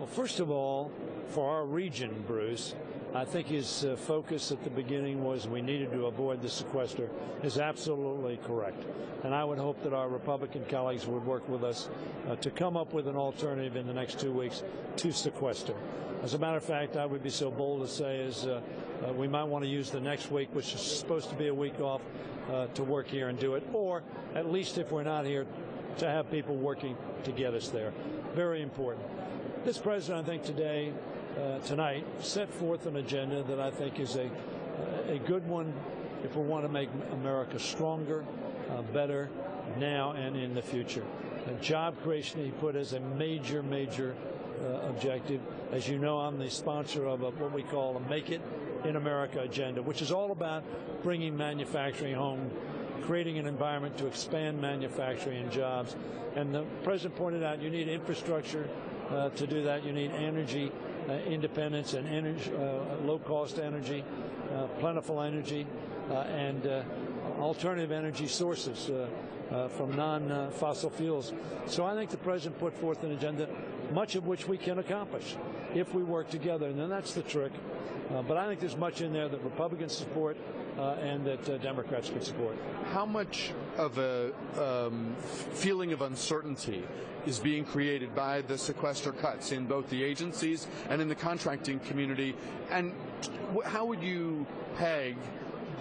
First of all, for our region, Bruce, I think his focus at the beginning was we needed to avoid the sequester is absolutely correct. And I would hope that our Republican colleagues would work with us to come up with an alternative in the next 2 weeks to sequester. As a matter of fact, I would be so bold to say is we might want to use the next week, which is supposed to be a week off, to work here and do it, or at least if we're not here, to have people working to get us there. Very important. This president, I think tonight, set forth an agenda that I think is a good one if we want to make America stronger, better now and in the future. Job creation he put as a major objective. As you know, I'm the sponsor of what we call a Make It in America agenda, which is all about bringing manufacturing home, creating an environment to expand manufacturing and jobs. And the president pointed out you need infrastructure to do that. You need energy independence and energy, low-cost energy, plentiful energy, and alternative energy sources from non-fossil fuels. So I think the president put forth an agenda, much of which we can accomplish if we work together, and then that's the trick. But I think there's much in there that Republicans support and that Democrats could support. How much of a feeling of uncertainty is being created by the sequester cuts in both the agencies and in the contracting community? And how would you peg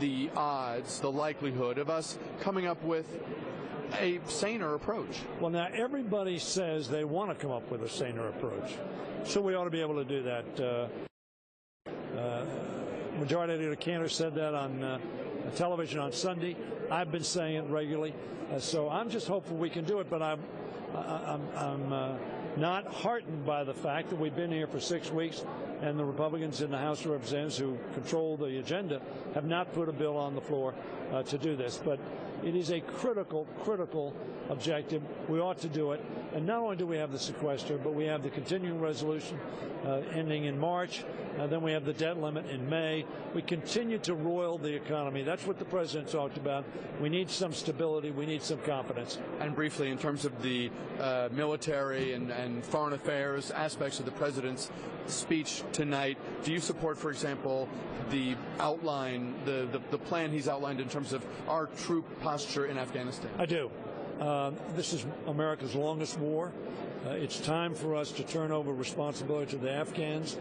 the odds, the likelihood of us coming up with a saner approach? Well, now everybody says they want to come up with a saner approach, so we ought to be able to do that. Majority Leader Cantor said that on television on Sunday. I've been saying it regularly, so I'm just hopeful we can do it. But I'm not heartened by the fact that we've been here for 6 weeks and the Republicans in the House of Representatives who control the agenda have not put a bill on the floor to do this. But it is a critical objective. We ought to do it. And not only do we have the sequester, but we have the continuing resolution ending in March. Then we have the debt limit in May. We continue to roil the economy. That's what the president talked about. We need some stability. We need some confidence. And briefly, in terms of the military and foreign affairs aspects of the president's speech tonight, do you support, for example, the outline, the plan he's outlined in terms of our troop posture in Afghanistan? I do. This is America's longest war. It's time for us to turn over responsibility to the Afghans,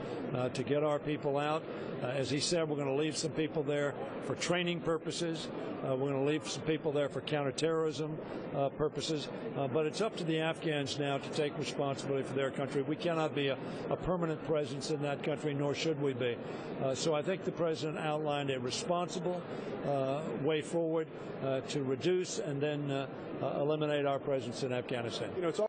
to get our people out. As he said, we're going to leave some people there for training purposes. We're going to leave some people there for counterterrorism purposes. But it's up to the Afghans now to take responsibility for their country. We cannot be a permanent presence in that country, nor should we be. So I think the president outlined a responsible way forward to reduce and then eliminate our presence in Afghanistan. You know, it's